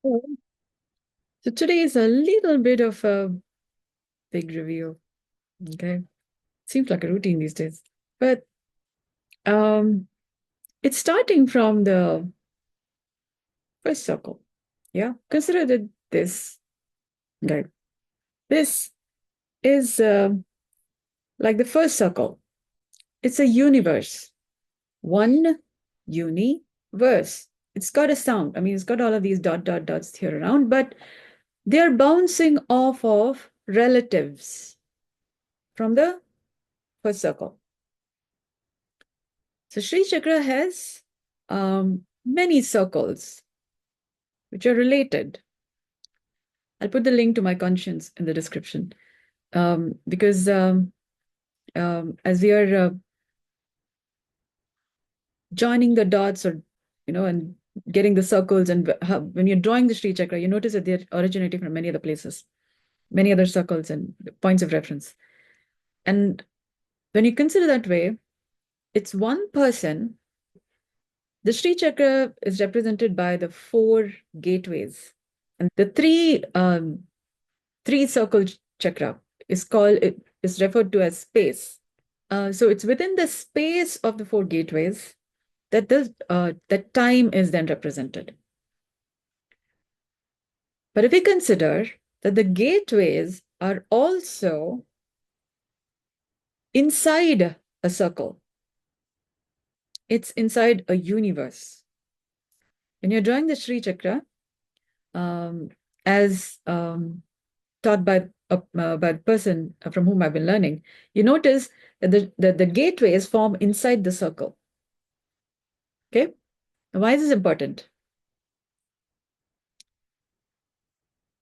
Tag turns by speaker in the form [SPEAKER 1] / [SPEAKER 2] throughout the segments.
[SPEAKER 1] So today is a little bit of a big review. Okay. Seems like a routine these days. But um it's starting from the first circle. Yeah. Consider that this. Okay. This is like the first circle. It's a universe. One universe. It's got a sound. I mean, it's got all of these dot dot dots here around, but they're bouncing off of relatives from the first circle. So Sri Chakra has many circles which are related. I'll put the link to my conscience in the description because as we are joining the dots or, and getting the circles and when you're drawing the Sri Chakra, you notice that they're originating from many other places, many other circles and points of reference. And when you consider that way, it's one person. The Sri Chakra is represented by the four gateways. And the three circle chakra it is referred to as space. So it's within the space of the four gateways that time is then represented. But if we consider that the gateways are also inside a circle, it's inside a universe. When you're drawing the Sri Chakra, um, as taught by the person from whom I've been learning, you notice that the gateways form inside the circle. Okay, now, why is this important?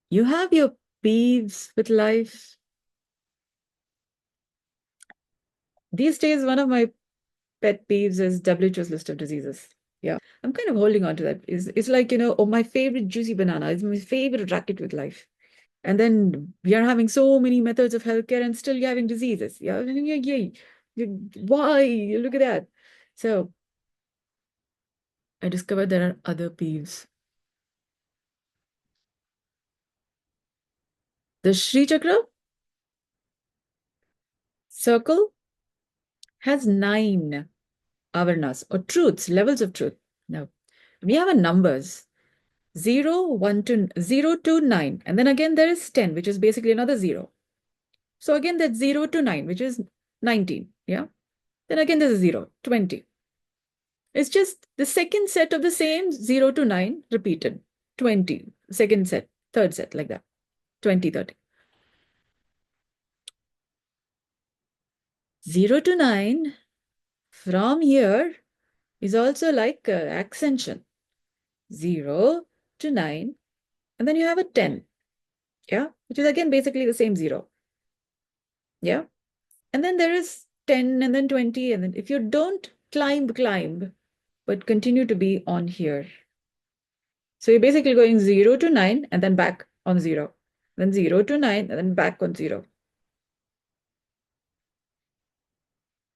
[SPEAKER 1] You have your peeves with life. These days, one of my pet peeves is WHO's list of diseases. Yeah, I'm kind of holding on to that. It's like, oh, my favorite juicy banana is my favorite racket with life. And then we are having so many methods of healthcare and still you're having diseases. Yeah, yeah, yeah. Why? Look at that. So I discovered there are other peeves. The Sri Chakra circle has 9 avarnas or truths, levels of truth. Now, we have a numbers 0 to 9. And then again, there is 10, which is basically another 0. So again, that's 0 to 9, which is 19. Yeah. Then again, there's a 0, 20. It's just the second set of the same 0 to 9 repeated. 20, second set, third set, like that. 20, 30. 0 to 9 from here is also like accension. 0 to 9. And then you have a 10. Yeah. Which is again basically the same 0. Yeah. And then there is 10 and then 20. And then if you don't climb, but continue to be on here. So you're basically going 0 to 9 and then back on 0. Then 0 to 9 and then back on 0.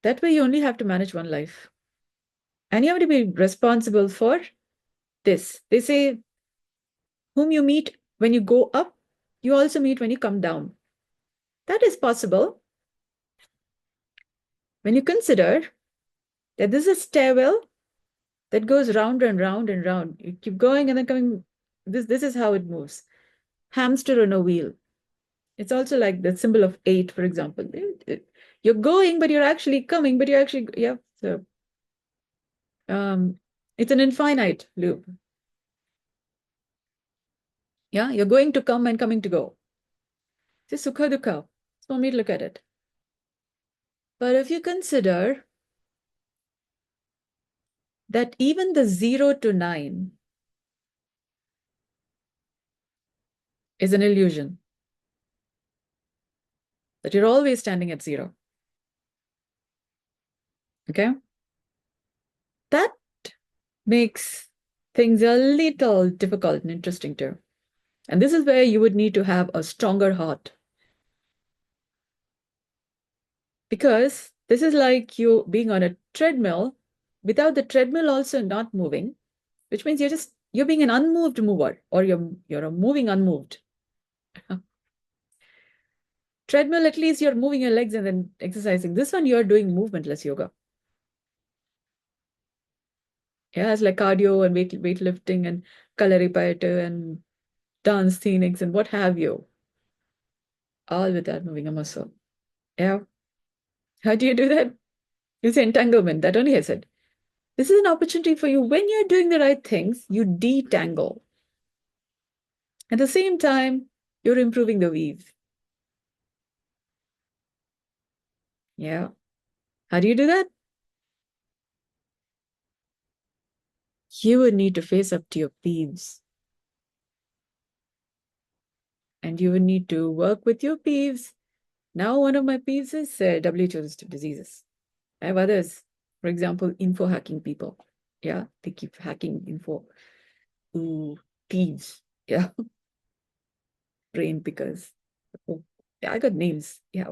[SPEAKER 1] That way you only have to manage one life. And you have to be responsible for this. They say, whom you meet when you go up, you also meet when you come down. That is possible when you consider that this is a stairwell that goes round and round and round. You keep going and then coming. This is how it moves. Hamster on a wheel. It's also like the symbol of 8, for example. You're going, but you're actually coming, but you're actually, yeah. So it's an infinite loop. Yeah, you're going to come and coming to go. It's sukha dukha. That's one way to look at it. But if you consider that even the 0 to 9 is an illusion, that you're always standing at 0. Okay? That makes things a little difficult and interesting too. And this is where you would need to have a stronger heart. Because this is like you being on a treadmill without the treadmill also not moving, which means you're just You're being an unmoved mover, or you're a moving unmoved. Treadmill, at least you're moving your legs and then exercising. This one, you're doing movementless yoga. Yeah, it's like cardio and weightlifting and Kalaripayattu and dance scenics and what have you. All without moving a muscle. Yeah. How do you do that? It's entanglement. That only I said. This is an opportunity for you. When you're doing the right things, you detangle. At the same time, you're improving the weave. Yeah. How do you do that? You would need to face up to your peeves. And you would need to work with your peeves. Now, one of my peeves is WHO diseases. I have others. For example, info hacking people. Yeah, they keep hacking info. Ooh, thieves. Yeah, brain pickers. Oh, yeah, I got names. Yeah.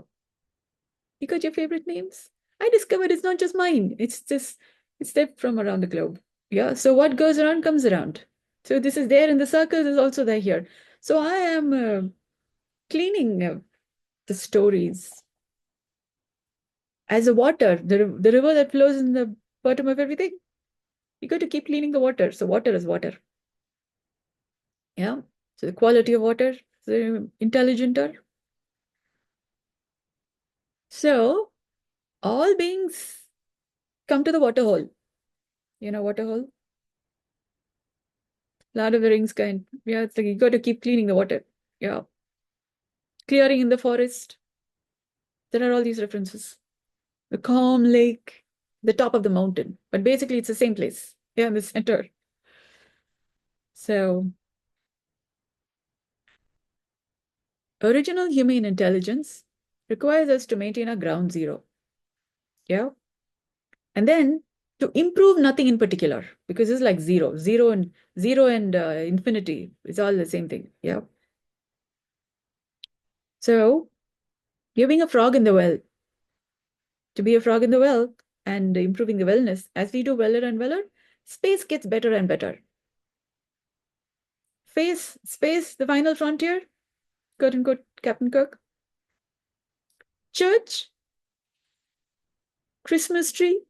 [SPEAKER 1] You got your favorite names? I discovered it's not just mine. It's there from around the globe. Yeah. So what goes around comes around. So this is there in the circles is also there here. So I am cleaning the stories as a water, the river that flows in the bottom of everything. You got to keep cleaning the water. So water is water. Yeah. So the quality of water, the intelligenter. So all beings come to the water hole. You know, water hole? Lord of the Rings kind. Yeah, it's like you got to keep cleaning the water. Yeah. Clearing in the forest. There are all these references. The calm lake, the top of the mountain. But basically, it's the same place. Yeah, in the center. So, original human intelligence requires us to maintain a ground zero. Yeah. And then to improve nothing in particular, because it's like zero and infinity. It's all the same thing. Yeah. So you're being a frog in the well. To be a frog in the well and improving the wellness, as we do weller and weller, space gets better and better. Space, the final frontier, quote unquote, Captain Kirk. Church, Christmas tree,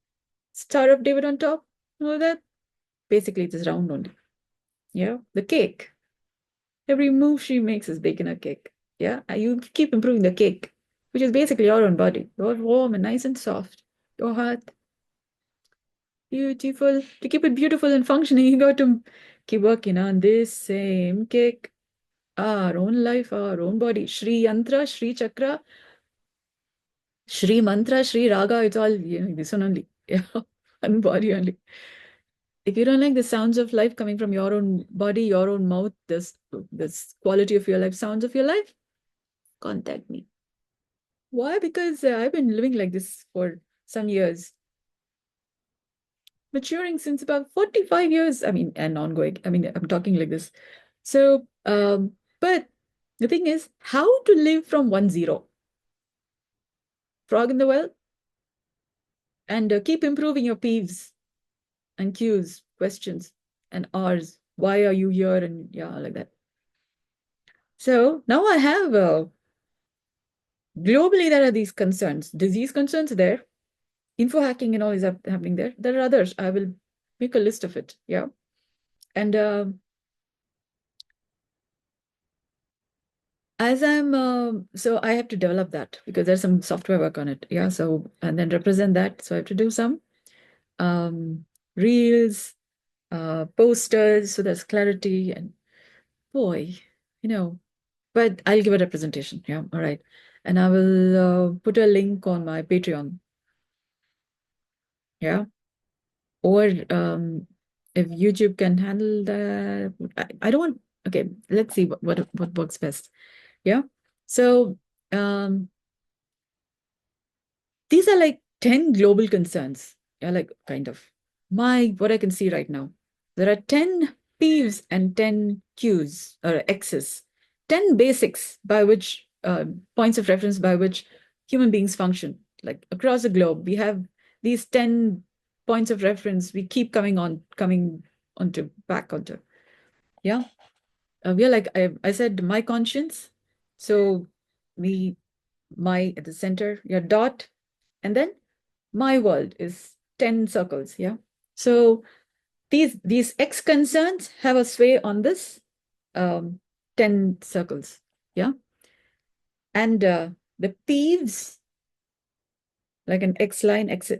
[SPEAKER 1] Star of David on top, all that. Basically, it's round only. Yeah. The cake. Every move she makes is baking a cake. Yeah. And you keep improving the cake, which is basically your own body. You're warm and nice and soft. Your heart, beautiful. To keep it beautiful and functioning, you got to keep working on this same cake. Our own life, our own body. Shri Yantra, Shri Chakra, Shri Mantra, Shri Raga, it's all, this one only. Yeah. One body only. If you don't like the sounds of life coming from your own body, your own mouth, this quality of your life, sounds of your life, contact me. Why? Because I've been living like this for some years. Maturing since about 45 years. I mean, and ongoing. I mean, I'm talking like this. So, but the thing is, how to live from 1-0? Frog in the well? And keep improving your peeves and Qs, questions, and Rs. Why are you here? And yeah, like that. So now I have globally there are these concerns, disease concerns there, info hacking and all is happening there. There are others. I will make a list of it. Yeah, and as I'm so I have to develop that because there's some software work on it. Yeah, so and then represent that. So I have to do some reels, posters, so there's clarity and boy, you know, but I'll give a representation. Yeah, all right. And I will put a link on my Patreon. Yeah. Or if YouTube can handle that. I don't want, okay, let's see what works best. Yeah. So these are like 10 global concerns. Yeah, like kind of what I can see right now. There are 10 peeves and 10 Qs or Xs, 10 basics by which points of reference by which human beings function. Like across the globe, we have these 10 points of reference we keep coming onto back onto. Yeah. We are like, I said, my conscience. So we, my at the center, your dot, and then my world is 10 circles. Yeah. So these X concerns have a sway on this 10 circles. Yeah. And the peeves, like an X line, X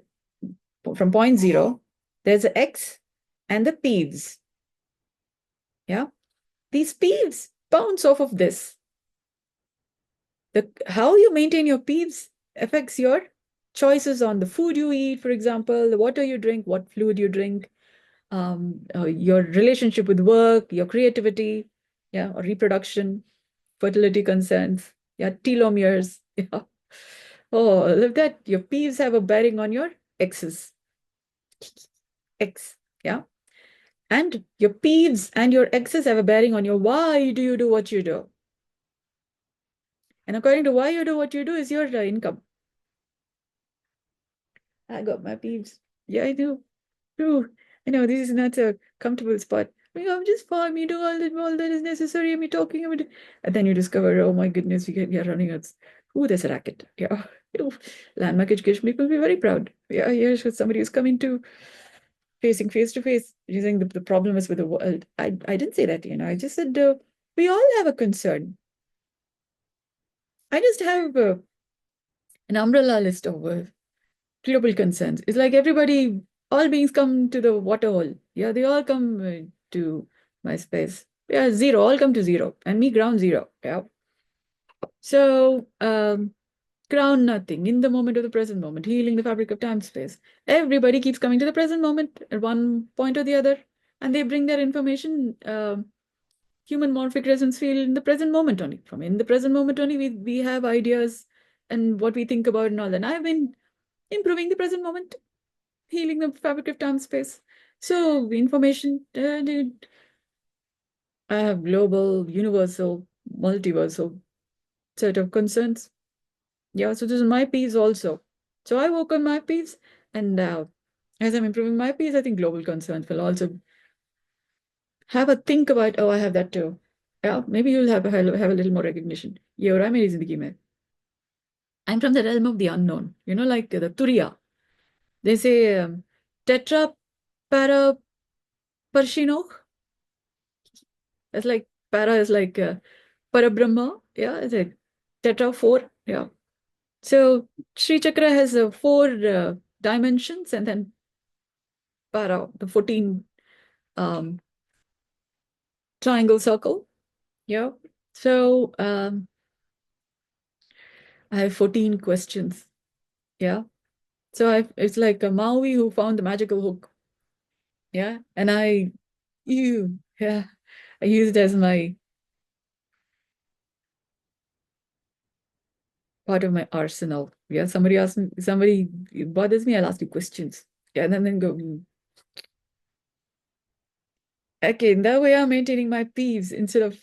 [SPEAKER 1] from point zero, there's an X and the peeves. Yeah. These peeves bounce off of this. How you maintain your peeves affects your choices on the food you eat, for example, the water you drink, what fluid you drink, your relationship with work, your creativity, yeah, or reproduction, fertility concerns, yeah, telomeres, yeah. Oh, look that your peeves have a bearing on your X's, X, yeah. And your peeves and your X's have a bearing on your why do you do what you do. And according to why you do what you do is your income. I got my peeves. Yeah, I do. True. I know this is not a comfortable spot. I'm just fine. You do all that is necessary. I'm talking about it. And then you discover, oh my goodness, we are running out. Ooh, there's a racket. Yeah. Ooh, landmark education people will be very proud. Yeah, here's somebody who's coming to facing face to face, using the problem is with the world. I didn't say that, I just said we all have a concern. I just have an umbrella list of global concerns. It's like everybody, all beings come to the water hole. Yeah, they all come to my space. Yeah, zero, all come to zero. And me, ground zero. Yeah. So, ground nothing in the moment of the present moment, healing the fabric of time space. Everybody keeps coming to the present moment at one point or the other. And they bring their information, human morphic resonance field in the present moment only. From in the present moment only, we have ideas and what we think about and all that. And I've been improving the present moment, healing the fabric of time space. So information, I have global, universal, multiversal set of concerns. Yeah, so this is my piece also. So I work on my piece, and as I'm improving my piece, I think global concerns will also have a think about, oh, I have that too. Yeah, maybe you'll have a little more recognition. Yeah, I'm zindagi mein. I'm from the realm of the unknown, like the Turiya. They say tetra para parshino. It's like para is like Parabrahma. Yeah, it's like Tetra 4. Yeah. So Sri Chakra has 4 dimensions and then para, the 14 um, triangle circle. Yeah. So I have 14 questions. Yeah. So it's like a Maui who found the magical hook. Yeah. And yeah, I use it as my part of my arsenal. Yeah. Somebody bothers me, I'll ask you questions. Yeah. And then go, okay, in that way I'm maintaining my peeves instead of,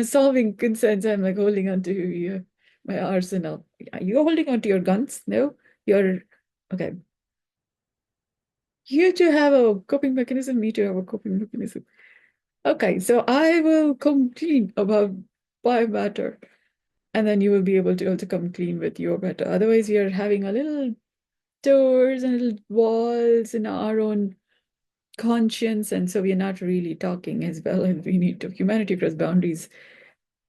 [SPEAKER 1] solving concerns. I'm like holding on to my arsenal. You're holding on to your guns? No? You're, okay. You to have a coping mechanism, me to have a coping mechanism. Okay, so I will come clean about my matter. And then you will be able to also come clean with your matter. Otherwise, you're having a little doors and little walls in our own conscience. And so we're not really talking as well as we need to. Humanity across boundaries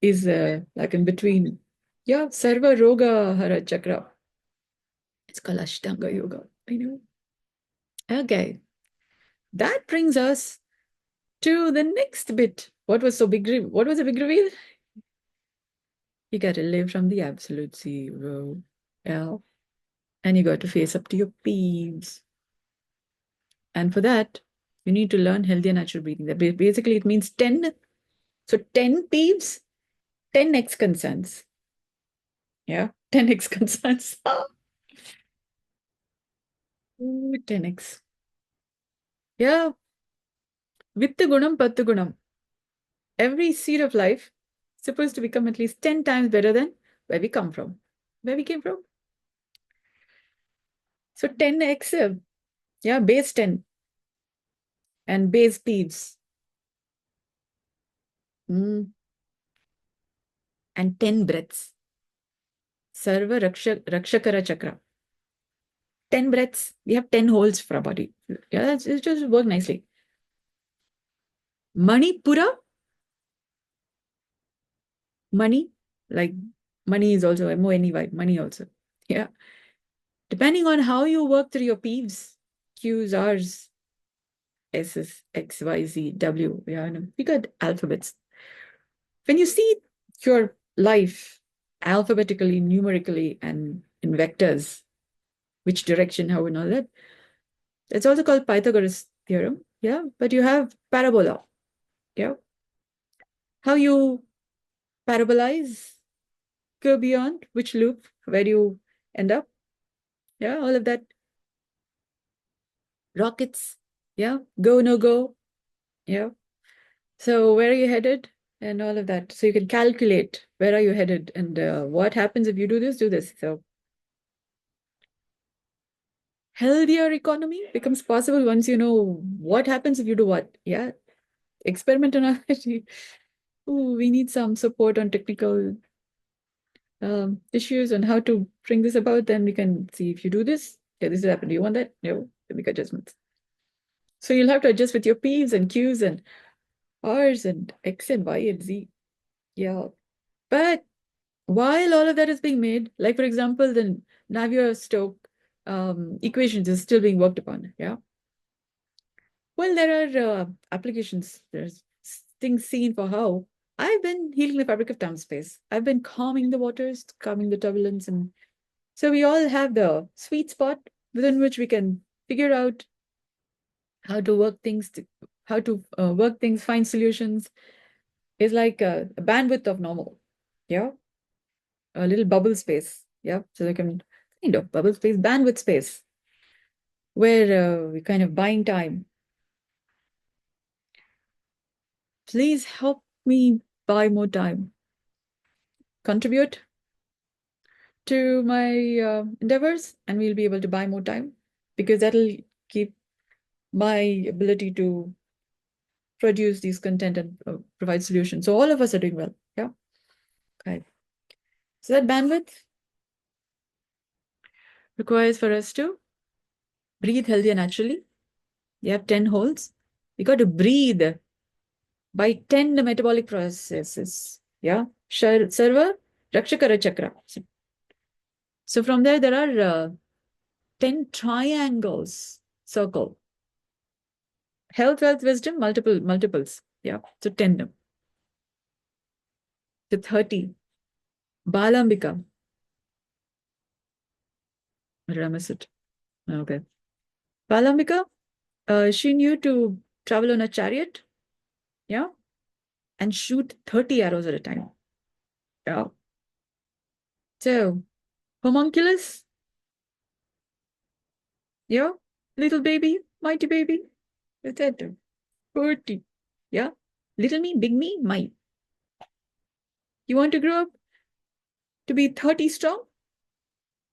[SPEAKER 1] is like in between. Yeah, Sarva Roga Hara Chakra. It's called Ashtanga Yoga. I know. Okay. That brings us to the next bit. What was so big? What was the big reveal? You got to live from the absolute zero. Yeah. And you got to face up to your peeves. And for that, you need to learn healthy and natural breathing. That basically it means 10. So 10 peeves, 10 X concerns. Yeah. 10 X concerns. 10X. Yeah. Vitta gunam, pattu gunam. Every seed of life is supposed to become at least 10 times better than where we come from. Where we came from. So 10x, yeah, base 10 and base peeves. And 10 breaths. Sarva Rakshakara Chakra. 10 breaths. We have 10 holes for our body. Yeah, it just work nicely. Manipura. Money. Like money is also MONEY. Money also. Yeah. Depending on how you work through your peeves, Q's, R's, S's, X, Y, Z, W. Yeah, we got alphabets. When you see your life alphabetically, numerically, and in vectors, which direction, how, and all that, it's also called Pythagoras theorem. Yeah, but you have parabola. Yeah, how you parabolize, go beyond, which loop, where do you end up? Yeah, all of that. Rockets. Yeah, go, no go. Yeah. So where are you headed? And all of that. So you can calculate where are you headed and what happens if you do this, do this. So healthier economy becomes possible once you know what happens if you do what. Yeah. Experiment on it. Ooh, we need some support on technical issues on how to bring this about. Then we can see if you do this. Yeah, this will happen. Do you want that? No. Then make adjustments. So you'll have to adjust with your P's and Q's and R's and X and Y and Z. Yeah. But while all of that is being made, like for example, the Navier-Stokes equations is still being worked upon. Yeah. Well, there are applications. There's things seen for how I've been healing the fabric of time space. I've been calming the waters, calming the turbulence, and so we all have the sweet spot within which we can figure out how to work things, find solutions. It's like a bandwidth of normal. Yeah. A little bubble space. Yeah. So they can kind of bubble space, bandwidth space, where we're kind of buying time. Please help me buy more time. Contribute to my endeavors, and we'll be able to buy more time because that'll keep my ability to produce these content and provide solutions. So all of us are doing well. Yeah. Okay. So that bandwidth requires for us to breathe healthy and naturally. You have 10 holes. We got to breathe by 10 metabolic processes. Yeah. Sarva Rakshakara Chakra. So from there are 10 triangles circle. Health, wealth, wisdom, multiples. Yeah. So 10. So 30. Balambika. Did I miss it? Okay. Balambika, she knew to travel on a chariot. Yeah. And shoot 30 arrows at a time. Yeah. So, homunculus, yeah, little baby, mighty baby, etc. 40. Yeah. Little me, big me, mine. You want to grow up to be 30 strong?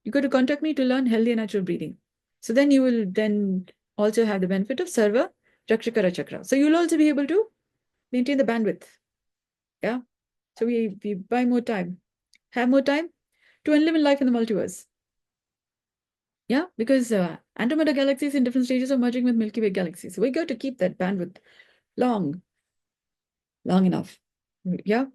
[SPEAKER 1] You got to contact me to learn healthy and natural breathing. So then you will then also have the benefit of Sarva Rakshakara Chakra. So you'll also be able to maintain the bandwidth. Yeah. So we buy more time, have more time to live in life in the multiverse. Yeah, because Andromeda Galaxy is in different stages of merging with Milky Way galaxies. So we got to keep that bandwidth long enough. Yeah.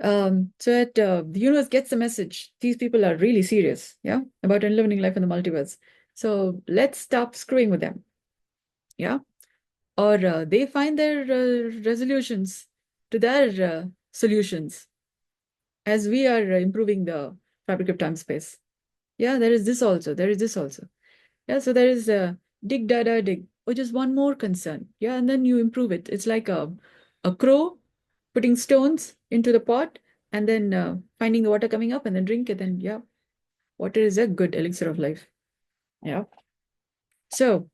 [SPEAKER 1] So that the universe gets the message. These people are really serious, yeah, about enlivening life in the multiverse. So let's stop screwing with them. Yeah. Or they find their resolutions to their solutions as we are improving the fabric of time space. Yeah, there is this also. Yeah, so there is dig, dada, dig, which is one more concern. Yeah, and then you improve it. It's like a crow putting stones into the pot and then finding the water coming up and then drink it. And yeah, water is a good elixir of life. Yeah. So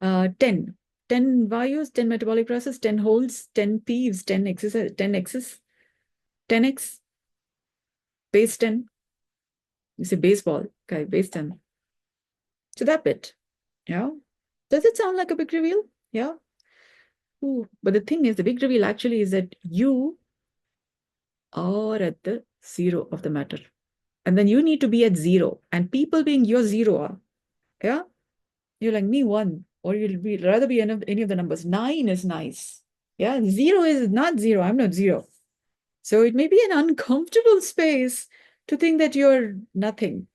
[SPEAKER 1] 10. 10 vayus, 10 metabolic process, 10 holes, 10 peeves, 10 exercise, 10 x's, 10x, base 10. You say baseball. Okay, base 10. So that bit. Yeah. Does it sound like a big reveal? Yeah. Ooh. But the thing is, the big reveal actually is that you are at the zero of the matter. And then you need to be at zero. And people being your zero are, yeah? You're like me one, or you'll be rather be any of the numbers. 9 is nice. Yeah, 0 is not zero. I'm not zero. So it may be an uncomfortable space to think that you're nothing.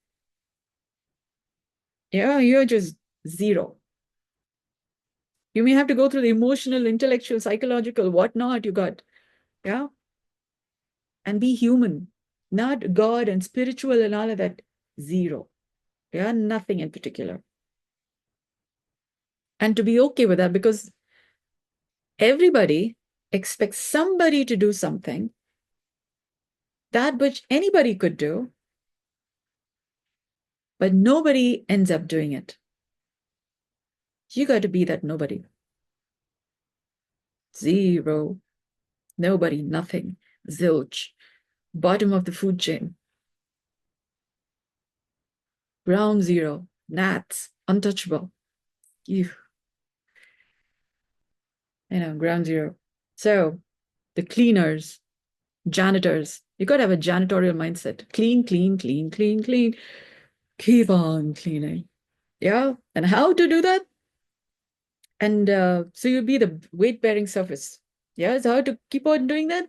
[SPEAKER 1] Yeah, you're just zero. You may have to go through the emotional, intellectual, psychological, whatnot you got. Yeah. And be human, not God and spiritual and all of that. Zero. Yeah, nothing in particular. And to be okay with that, because everybody expects somebody to do something that which anybody could do, but nobody ends up doing it. You got to be that nobody. Zero. Nobody, nothing. Zilch. Bottom of the food chain. Ground zero. Gnats. Untouchable. You know, ground zero. So the cleaners, janitors, you got to have a janitorial mindset. Clean, clean, clean, clean, clean. Keep on cleaning. Yeah. And how to do that? And so you'll be the weight bearing surface. Yeah. So how to keep on doing that?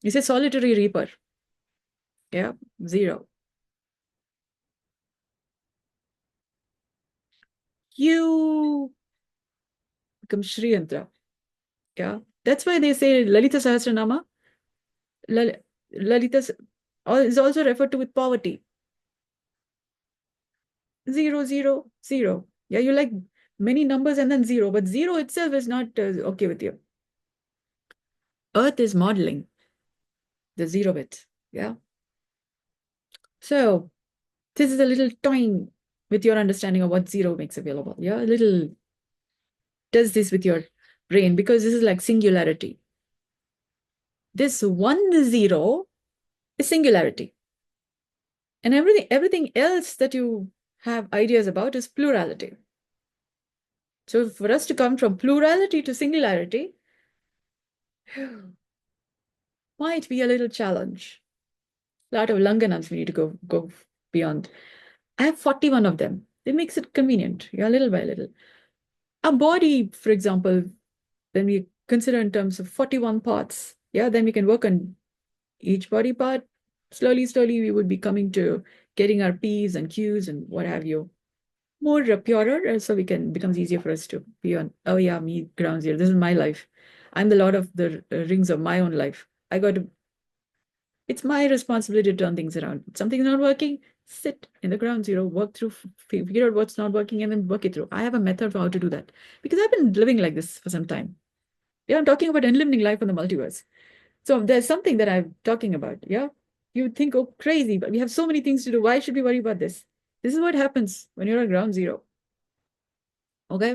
[SPEAKER 1] It's a solitary reaper. Yeah. Zero. You become Shriyantra. Yeah. That's why they say Lalita Sahasranama, Lal Lalita is also referred to with poverty. 0, 0, 0. Yeah. You like many numbers and then 0, but 0 itself is not okay with you. Earth is modeling the 0 bit. Yeah. So this is a little toying with your understanding of what 0 makes available. Yeah. A little does this with your brain, because this is like singularity. This 1 0 is singularity. And everything else that you have ideas about is plurality. So for us to come from plurality to singularity might be a little challenge. A lot of langanams we need to go beyond. I have 41 of them. It makes it convenient, yeah, little by little. Our body, for example, when we consider in terms of 41 parts, yeah, then we can work on each body part. Slowly, slowly, we would be coming to getting our P's and Q's and what have you more purer, so we can becomes easier for us to be on. Oh yeah, me ground zero. This is my life. I'm the lord of the rings of my own life. I got to. It's my responsibility to turn things around. If something's not working, sit in the ground zero, work through, figure out what's not working, and then work it through. I have a method for how to do that because I've been living like this for some time. Yeah, I'm talking about enlivening life on the multiverse. So there's something that I'm talking about. Yeah, you would think, oh, crazy, but we have so many things to do. Why should we worry about this? This is what happens when you're at ground zero. Okay,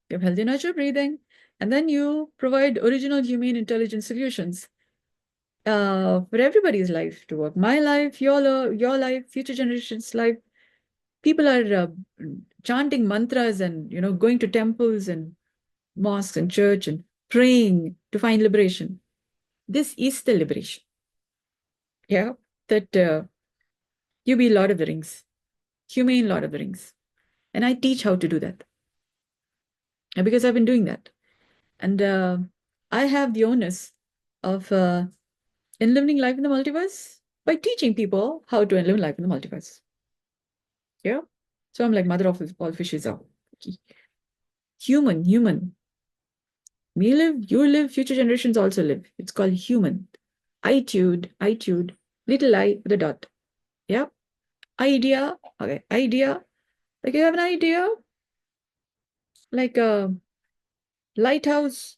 [SPEAKER 1] you have healthy natural breathing, and then you provide original humane intelligent solutions for everybody's life to work. My life, your life, future generations' life. People are chanting mantras and going to temples and mosques and church and praying to find liberation. This is the liberation. Yeah, that you be Lord of the Rings, humane Lord of the Rings, and I teach how to do that because I've been doing that. And I have the onus of enlivening life in the multiverse by teaching people how to enliven life in the multiverse. Yeah. So I'm like mother of all fishes are. Human, human. We live, you live, future generations also live. It's called human. Itude, little I with a dot. Yeah. Idea. Okay. Idea. Like you have an idea, like a lighthouse,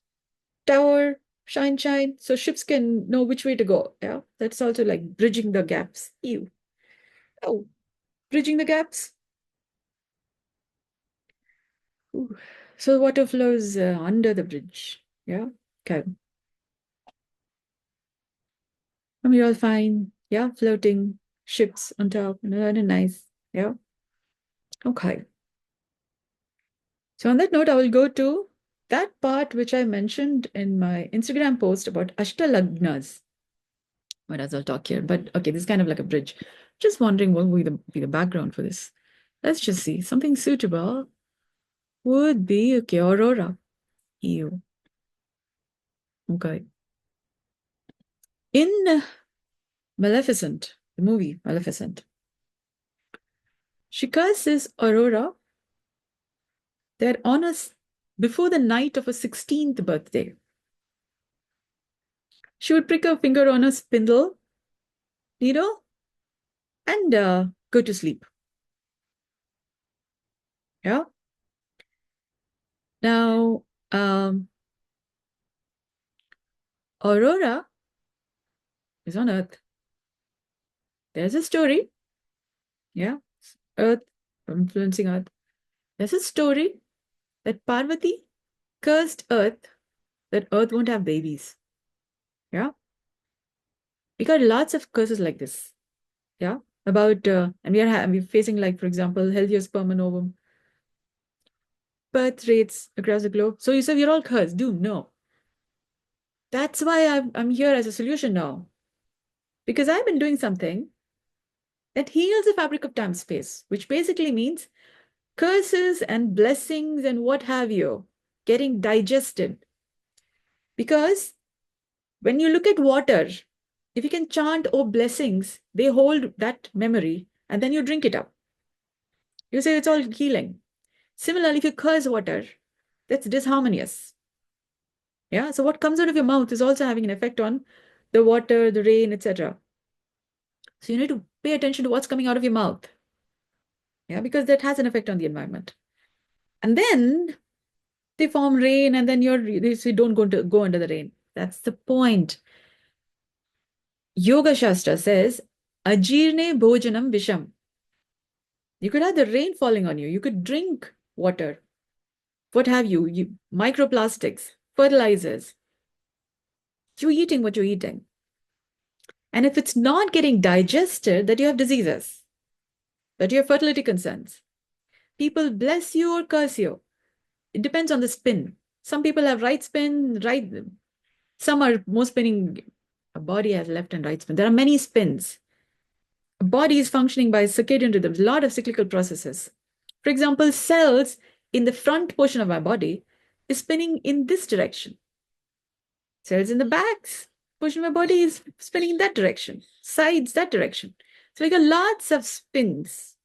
[SPEAKER 1] tower, shine, shine, so ships can know which way to go. Yeah, that's also like bridging the gaps. Ew. Oh, bridging the gaps. Ooh. So water flows under the bridge. Yeah. Okay. And we're all fine. Yeah, floating ships on top. And nice. Yeah. Okay. So on that note, I will go to that part which I mentioned in my Instagram post about Ashtalagnas. Might as well talk here, but okay, this is kind of like a bridge. Just wondering what would be the background for this. Let's just see. Something suitable would be, okay, Aurora. You. Okay. In Maleficent, the movie Maleficent, she curses Aurora that on us before the night of her 16th birthday, she would prick her finger on a spindle needle and go to sleep. Yeah. Now, Aurora is on Earth. There's a story. Yeah. Earth, influencing Earth. There's a story that Parvati cursed Earth that Earth won't have babies. Yeah. We got lots of curses like this. Yeah. About, and we're facing, like, for example, healthier sperm and ovum, birth rates across the globe. So you say we're all cursed. Doomed. No. That's why I'm here as a solution now. Because I've been doing something that heals the fabric of time space, which basically means curses and blessings and what have you getting digested. Because when you look at water, if you can chant, oh, blessings, they hold that memory and then you drink it up. You say it's all healing. Similarly, if you curse water, that's disharmonious. Yeah. So what comes out of your mouth is also having an effect on the water, the rain, etc. So you need to pay attention to what's coming out of your mouth. Yeah, because that has an effect on the environment. And then they form rain, and then they say don't go under the rain. That's the point. Yoga Shastra says, Ajirne bhojanam visham. You could have the rain falling on you. You could drink water. What have you? Microplastics, fertilizers. You're eating what you're eating. And if it's not getting digested, that you have diseases, that you have fertility concerns. People bless you or curse you. It depends on the spin. Some people have right spin, right. Some are more spinning. A body has left and right spin. There are many spins. A body is functioning by circadian rhythms, a lot of cyclical processes. For example, cells in the front portion of my body is spinning in this direction. Cells in the back portion of my body is spinning in that direction. Sides that direction. So we got lots of spins.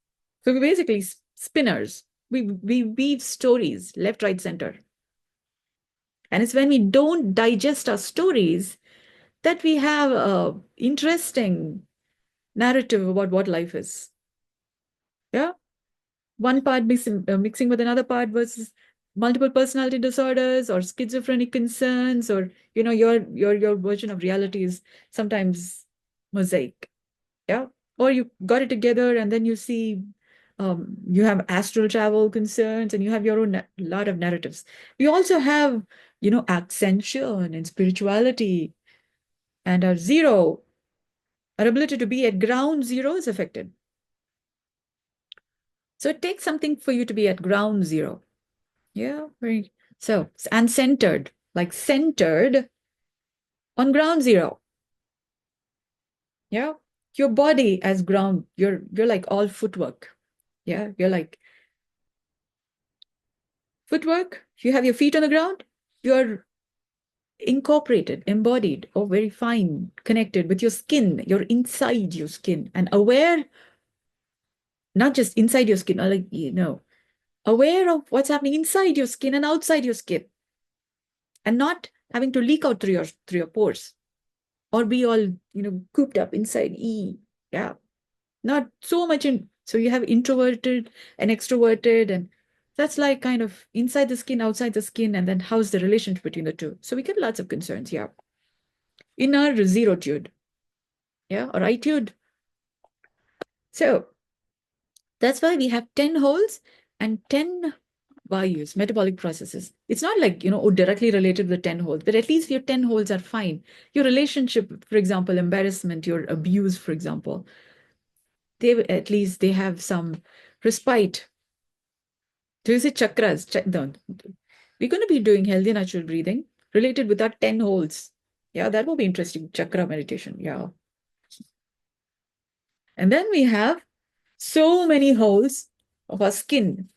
[SPEAKER 1] So we're basically spinners. We weave stories left, right, center. And it's when we don't digest our stories that we have a interesting narrative about what life is. Yeah. One part mixing with another part versus multiple personality disorders or schizophrenic concerns, or your version of reality is sometimes mosaic. Yeah. Or you got it together and then you see you have astral travel concerns and you have your own lot of narratives. We also have, ascension and spirituality, and our zero, our ability to be at ground zero is affected. So it takes something for you to be at ground zero. Yeah, very. So, and centered, like centered on ground zero. Yeah. Your body as ground, you're like all footwork. Yeah. You're like footwork. You have your feet on the ground. You're incorporated, embodied, or very fine, connected with your skin. You're inside your skin and aware, not just inside your skin, like, aware of what's happening inside your skin and outside your skin, and not having to leak out through your pores or be all cooped up inside. Yeah, not so much in. So you have introverted and extroverted, and that's like kind of inside the skin, outside the skin, and then how's the relationship between the two? So we get lots of concerns. Yeah, in our zerotude, yeah, or itude. So that's why we have 10 holes and 10 values, metabolic processes. It's not like, directly related to the 10 holes, but at least your 10 holes are fine. Your relationship, for example, embarrassment, your abuse, for example, at least they have some respite. Do you say chakras? we're going to be doing healthy natural breathing related with our 10 holes. Yeah, that will be interesting. Chakra meditation. Yeah. And then we have so many holes of our skin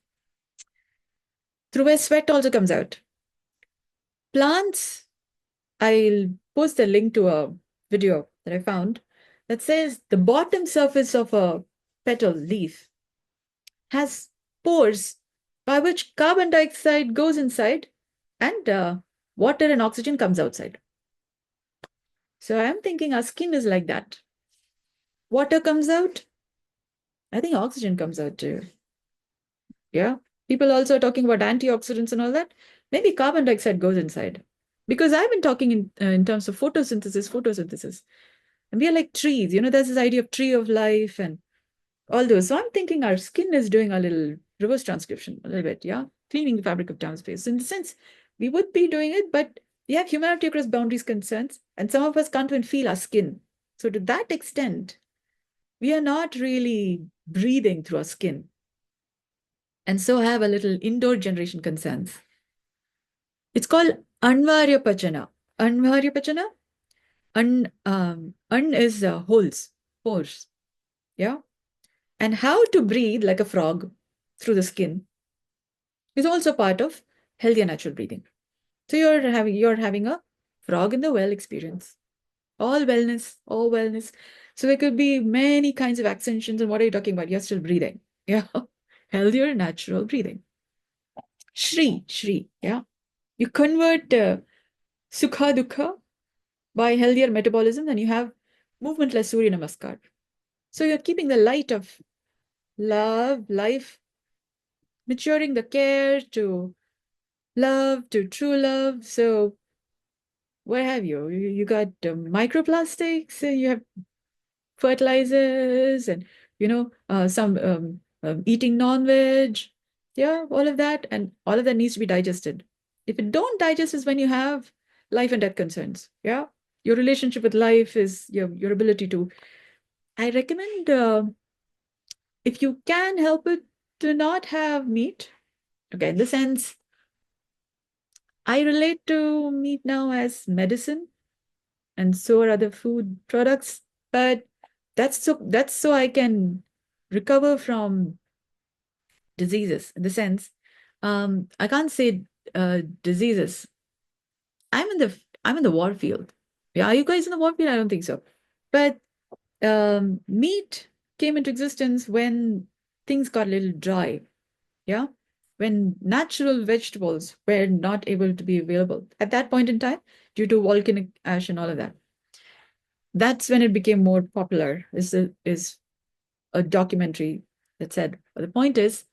[SPEAKER 1] through where sweat also comes out. Plants, I'll post a link to a video that I found that says the bottom surface of a petal leaf has pores by which carbon dioxide goes inside and water and oxygen comes outside. So I'm thinking our skin is like that. Water comes out. I think oxygen comes out too. Yeah. People also are talking about antioxidants and all that. Maybe carbon dioxide goes inside. Because I've been talking in terms of photosynthesis. And we are like trees. There's this idea of tree of life and all those. So I'm thinking our skin is doing a little reverse transcription, a little bit, yeah? Cleaning the fabric of time space. So in the sense, we would be doing it, but we have humanity across boundaries concerns, and some of us can't even feel our skin. So to that extent, we are not really breathing through our skin. And so have a little indoor generation concerns. It's called Anvhaaryapachana. Anvhaaryapachana? An is holes, pores. Yeah. And how to breathe like a frog through the skin is also part of healthy and natural breathing. So you're having a frog in the well experience. All wellness, all wellness. So there could be many kinds of accentions. And what are you talking about? You're still breathing. Yeah. Healthier, natural breathing. Shri. Yeah. You convert sukha dukha by healthier metabolism, and you have movementless Surya Namaskar. So you're keeping the light of love, life, maturing the care to love, to true love. So what have you? You got microplastics, and you have fertilizers, and some eating non-veg. Yeah, all of that, and all of that needs to be digested. If it don't digest is when you have life and death concerns. Yeah, your relationship with life is your ability to. I recommend if you can help it to not have meat. Okay, in the sense, I relate to meat now as medicine, and so are other food products. But that's so I can recover from diseases. In the sense, I can't say diseases. I'm in the war field. Yeah, are you guys in the war field? I don't think so. But meat came into existence when things got a little dry. Yeah, when natural vegetables were not able to be available at that point in time due to volcanic ash and all of that. That's when it became more popular. Is a documentary that said. But the point is,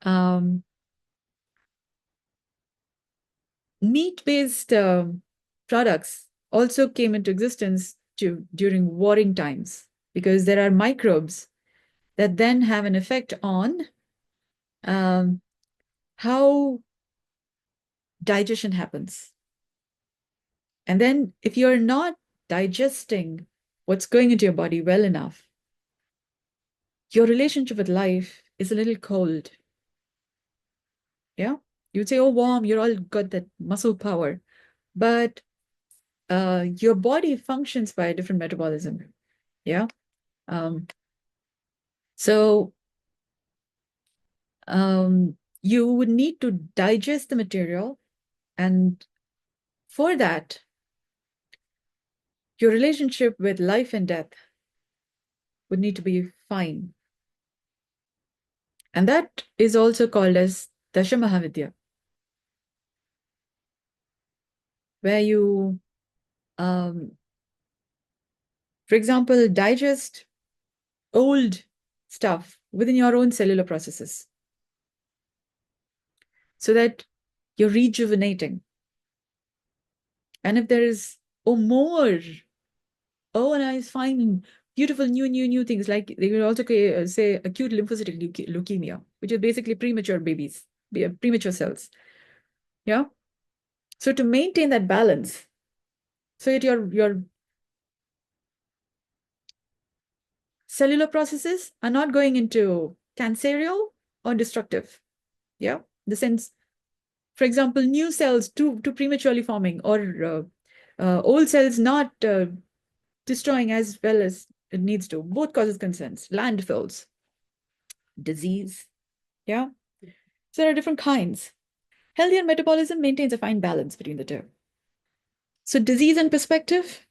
[SPEAKER 1] um, meat-based products also came into existence during warring times because there are microbes that then have an effect on um, how digestion happens. And then if you're not digesting what's going into your body well enough, your relationship with life is a little cold. Yeah. You'd say, oh, warm, you're all got that muscle power. But your body functions by a different metabolism. Yeah. Um, so you would need to digest the material. And for that, your relationship with life and death would need to be fine. And that is also called as Dashamahavidya, where you, um, for example, digest old stuff within your own cellular processes so that you're rejuvenating. And if there is, more, nice, fine, beautiful, new things, like they will also say acute lymphocytic leukemia, which is basically premature babies, premature cells. Yeah. So to maintain that balance, so that your cellular processes are not going into cancerial or destructive. Yeah. The sense For example, new cells too prematurely forming, or old cells not destroying as well as it needs to. Both causes concerns. Landfills, disease. Yeah. So there are different kinds. Healthier metabolism maintains a fine balance between the two. So disease and perspective,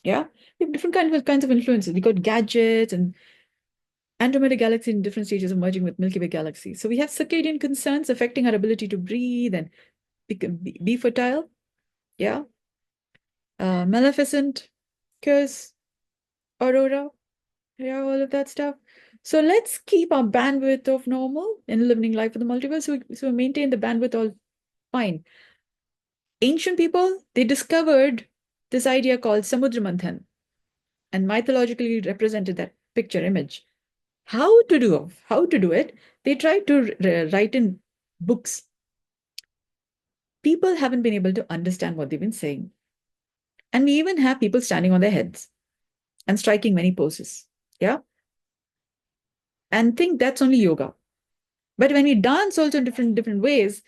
[SPEAKER 1] yeah, we have different kinds of influences. We got gadgets and Andromeda Galaxy in different stages of merging with Milky Way galaxy. So we have circadian concerns affecting our ability to breathe and be fertile. Yeah. Maleficent, curse, aurora. Yeah, all of that stuff. So let's keep our bandwidth of normal in living life in the multiverse. So we maintain the bandwidth all fine. Ancient people, they discovered this idea called Samudra Manthan and mythologically represented that picture image. How to do it? They tried to write in books. People haven't been able to understand what they've been saying. And we even have people standing on their heads and striking many poses. Yeah. And think that's only yoga. But when we dance also in different ways,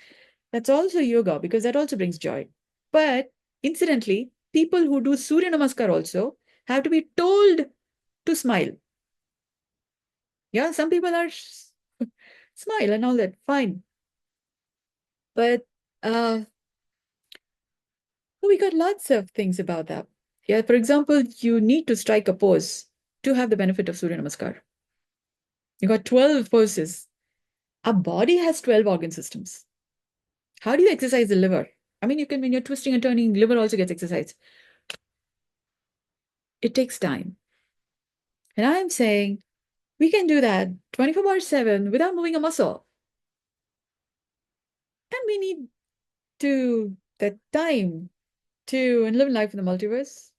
[SPEAKER 1] that's also yoga because that also brings joy. But incidentally, people who do Surya Namaskar also have to be told to smile. Yeah, some people are smile and all that, fine. But we got lots of things about that. Yeah, for example, you need to strike a pose to have the benefit of Surya Namaskar. You got 12 poses. Our body has 12 organ systems. How do you exercise the liver? I mean, you can, when you're twisting and turning, liver also gets exercised. It takes time. And I'm saying we can do that 24/7 without moving a muscle. And we need to that time to and live life in the multiverse.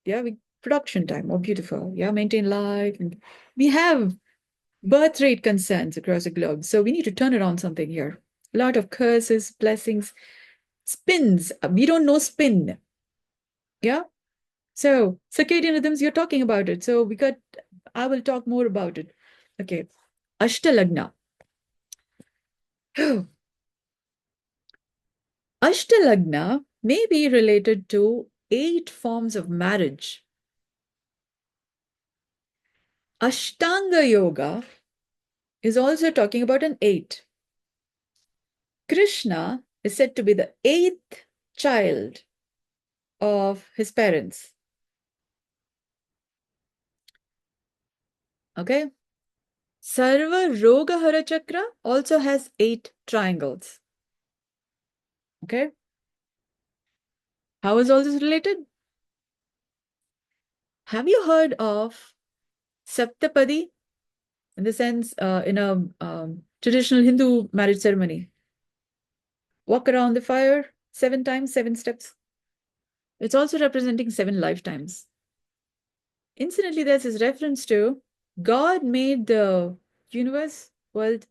[SPEAKER 1] Yeah, production time. Oh, beautiful. Yeah, maintain life. And we have birth rate concerns across the globe. So we need to turn around something here. A lot of curses, blessings, spins. We don't know spin. Yeah. So circadian rhythms, you're talking about it. So I will talk more about it. Okay. Ashtalagna. Ashtalagna may be related to 8 forms of marriage. Ashtanga Yoga is also talking about an 8. Krishna is said to be the 8th child of his parents. Okay. Sarva Rogahara Chakra also has 8 triangles. Okay. How is all this related? Have you heard of Saptapadi? In the sense, in a traditional Hindu marriage ceremony. Walk around the fire 7 times, 7 steps. It's also representing 7 lifetimes. Incidentally, there's this reference to God made the universe, world,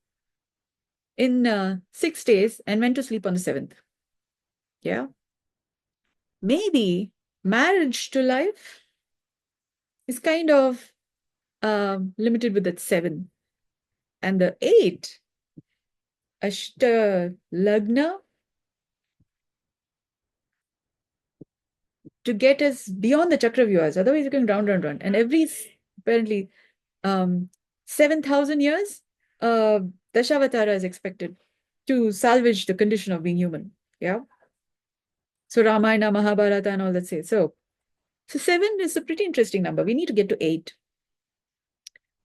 [SPEAKER 1] in 6 days and went to sleep on the 7th. Yeah. Maybe marriage to life is kind of limited with that 7. And the 8, Ashta Lagna, to get us beyond the Chakravyuhas. Otherwise, you can round. And every, apparently, 7,000 years, Dashavatara is expected to salvage the condition of being human. Yeah. So Ramayana, Mahabharata, and all that say. So 7 is a pretty interesting number. We need to get to 8.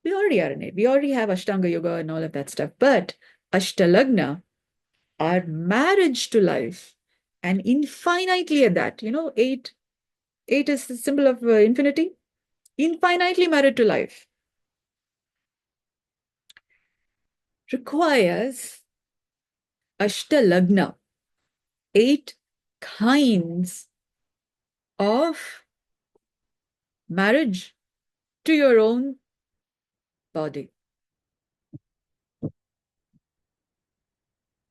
[SPEAKER 1] We already are in 8. We already have Ashtanga Yoga and all of that stuff. But Ashtalagna, our marriage to life, and infinitely at that, 8 is the symbol of infinity, infinitely married to life, requires Ashtalagna, 8 kinds of marriage to your own body.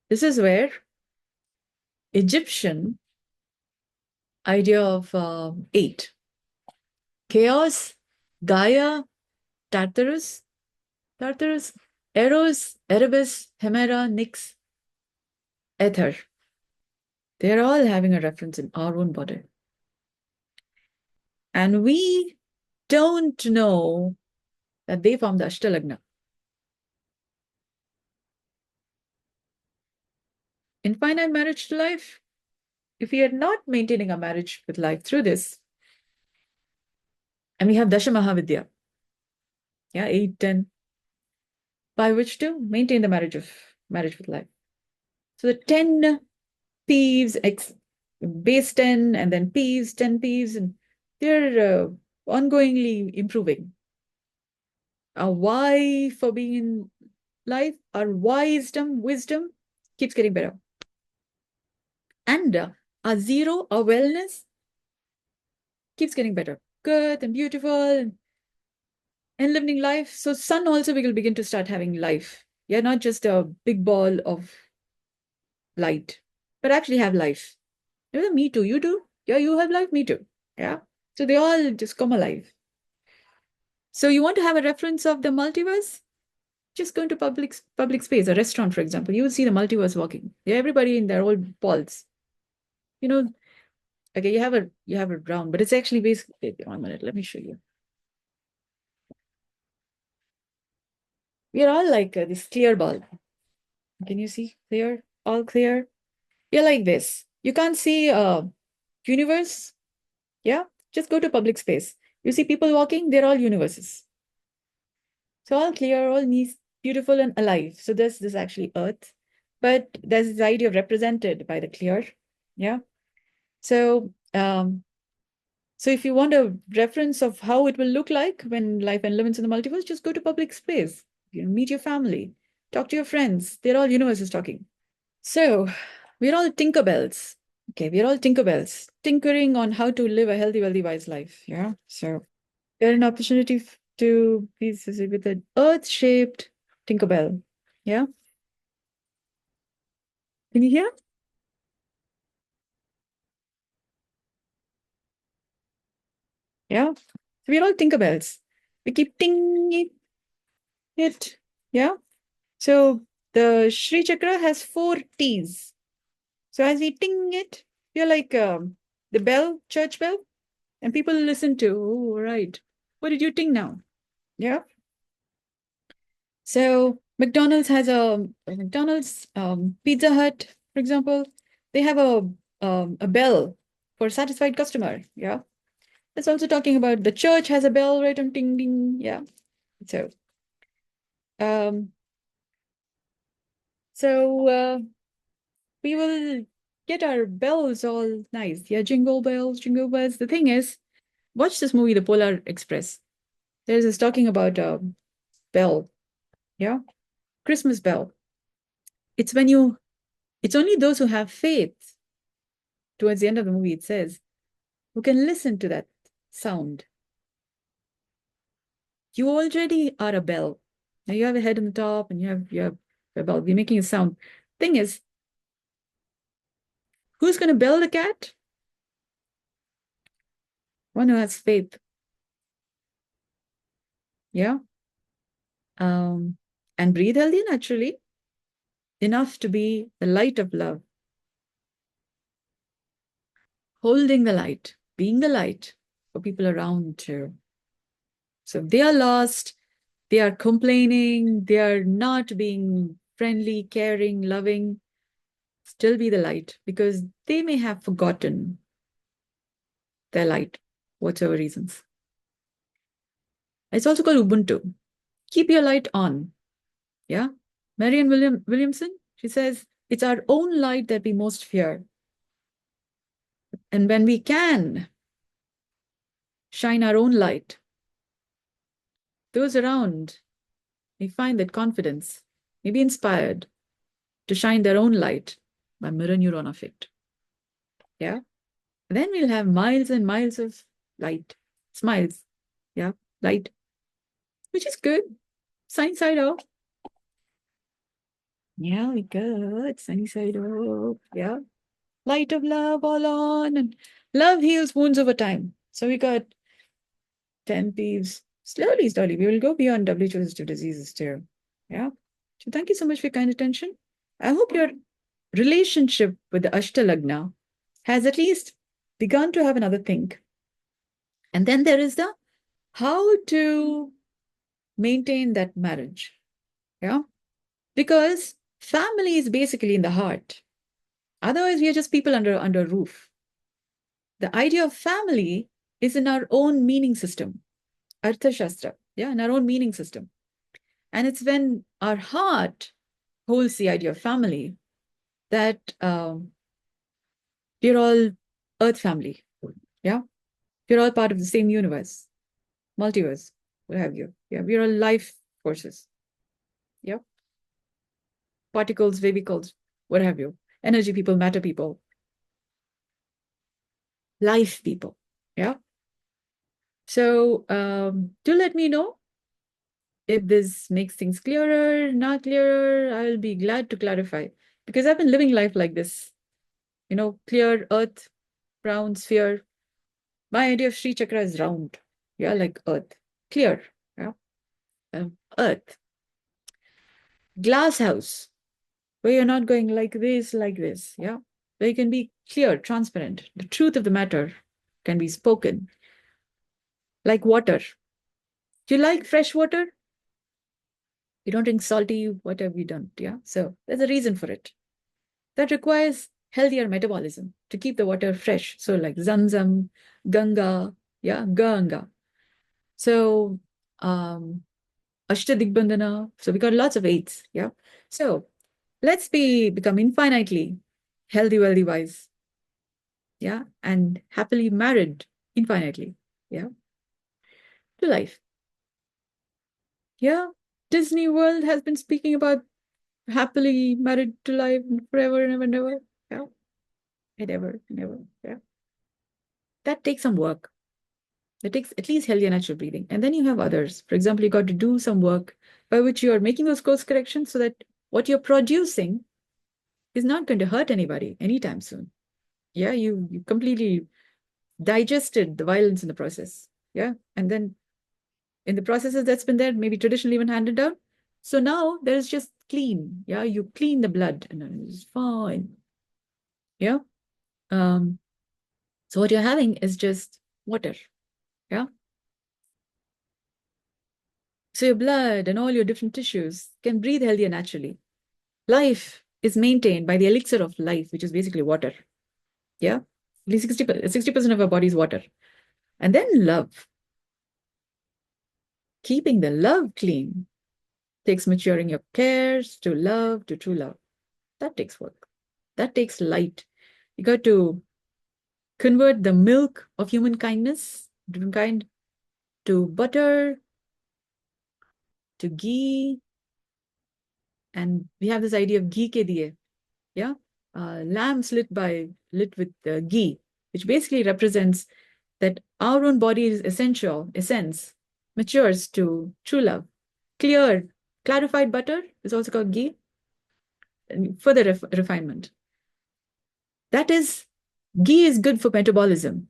[SPEAKER 1] This is where Egyptian idea of 8, chaos, Gaia, Tartarus, Eros, Erebus, Hemera, Nyx, ether. They're all having a reference in our own body. And we don't know that they form the Ashtalagna. Infinite marriage to life. If we are not maintaining a marriage with life through this, and we have Dasha Mahavidya, yeah, 8, 10, by which to maintain the marriage with life. So the 10 peeves, base 10, and then peeves, 10 peeves, and they're ongoingly improving. Our why for being in life, our wisdom keeps getting better. And our zero, our wellness keeps getting better. Good and beautiful and living life. So sun also we will begin to start having life. Yeah, not just a big ball of light, but actually have life. Yeah, me too. You do? Yeah, you have life. Me too. Yeah. So they all just come alive. So you want to have a reference of the multiverse? Just go into public space, a restaurant, for example. You will see the multiverse walking. Yeah, everybody in their old balls. You know, okay, you have a round, but it's actually basically 1 minute. Let me show you. We are all like this clear ball. Can you see clear? All clear. You're like this. You can't see universe. Yeah, just go to public space. You see people walking. They're all universes. So all clear, all nice, beautiful and alive. So this actually Earth, but there's this idea represented by the clear. Yeah. So so if you want a reference of how it will look like when life enlives in the multiverse, just go to public space. You know, meet your family, talk to your friends. They're all universes talking. So we're all Tinkerbells. Okay, we're all Tinkerbells, tinkering on how to live a healthy, wealthy, wise life. Yeah. So there's an opportunity to be with an earth-shaped Tinkerbell. Yeah. Can you hear? Yeah. So we're all Tinkerbells. We keep ting it. Yeah. So the Sri Chakra has 4 T's. So as we ting it, you're like the bell, church bell, and people listen to, oh, right. What did you ting now? Yeah. So McDonald's, Pizza Hut, for example, they have a bell for satisfied customer. Yeah. It's also talking about the church has a bell, right? On ting ding. Yeah. So um so we will get our bells all nice. Yeah, jingle bells, jingle bells. The thing is, watch this movie, The Polar Express. There's this talking about a bell. Yeah. Christmas bell. It's when you it's only those who have faith. Towards the end of the movie, it says, who can listen to that sound. You already are a bell. Now you have a head on the top and you have a bell. You're making a sound. Thing is, who's going to bell the cat? One who has faith. Yeah. And breathe healthy naturally, enough to be the light of love, holding the light, being the light for people around too. So if they are lost, they are complaining, they are not being friendly, caring, loving, still be the light because they may have forgotten their light, whatever reasons. It's also called Ubuntu. Keep your light on. Yeah. Marianne Williamson, she says, it's our own light that we most fear. And when we can shine our own light, those around may find that confidence, may be inspired to shine their own light by mirror neuron effect. Yeah. Then we'll have miles and miles of light, smiles. Yeah. Light, which is good. Sunny side up. Yeah, we good. Sunny side up. Yeah. Light of love all on. And love heals wounds over time. So we got 10 peeves. Slowly, slowly. We will go beyond WHO diseases too. Yeah. So thank you so much for your kind attention. I hope you're relationship with the Ashtalagna has at least begun to have another think. And then there is the how to maintain that marriage. Yeah. Because family is basically in the heart. Otherwise, we are just people under a roof. The idea of family is in our own meaning system, Artha Shastra, yeah, in our own meaning system. And it's when our heart holds the idea of family that we're all Earth family, yeah? We're all part of the same universe, multiverse, what have you. Yeah, we're all life forces, yeah? Particles, vehicles, what have you. Energy people, matter people, life people, yeah? So do let me know if this makes things clearer, not clearer. I'll be glad to clarify because I've been living life like this. You know, clear earth, round sphere. My idea of Sri Chakra is round. Yeah, like earth. Clear. Yeah. Earth. Glass house, where you're not going like this, like this. Yeah. Where you can be clear, transparent. The truth of the matter can be spoken. Like water. Do you like fresh water? You don't drink salty, whatever you don't. Yeah. So there's a reason for it. That requires healthier metabolism to keep the water fresh. So like Zamzam, Ganga, yeah, Ganga. So Ashtadigbandhana. So we got lots of eights, yeah. So let's become infinitely healthy, wealthy, wise, yeah, and happily married infinitely, yeah, to life. Yeah, Disney World has been speaking about happily married to life forever and ever and ever, yeah, and ever and ever, yeah. That takes some work. That takes at least healthy and natural breathing. And then you have others. For example, you got to do some work by which you are making those course corrections so that what you're producing is not going to hurt anybody anytime soon. Yeah, you completely digested the violence in the process. Yeah. And then in the processes that's been there, maybe traditionally even handed down. So now there's just clean. Yeah, you clean the blood and then it's fine. Yeah. Um, so what you're having is just water. Yeah. So your blood and all your different tissues can breathe healthier naturally. Life is maintained by the elixir of life, which is basically water. Yeah. At least 60% of our body is water. And then love. Keeping the love clean takes maturing your cares to love, to true love. That takes work. That takes light. You got to convert the milk of human kindness, different kind, to butter, to ghee. And we have this idea of ghee ke diye. Yeah. Lamps lit with ghee, which basically represents that our own body's essence matures to true love. Clear, clarified butter is also called ghee. And further refinement. That is, ghee is good for metabolism.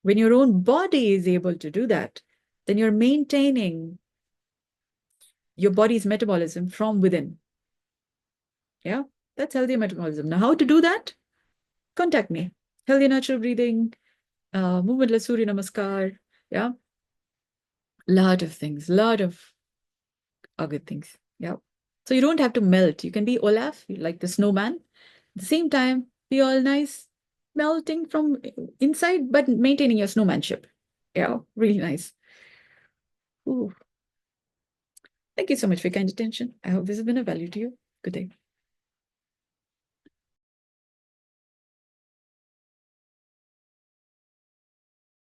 [SPEAKER 1] When your own body is able to do that, then you're maintaining your body's metabolism from within. Yeah, that's healthy metabolism. Now, how to do that? Contact me. Healthy natural breathing, movement like Surya Namaskar. Yeah, lot of things, lot of good things. Yeah. So you don't have to melt. You can be Olaf, like the snowman. At the same time, be all nice, melting from inside, but maintaining your snowmanship. Yeah, really nice. Ooh. Thank you so much for your kind attention. I hope this has been of value to you. Good day.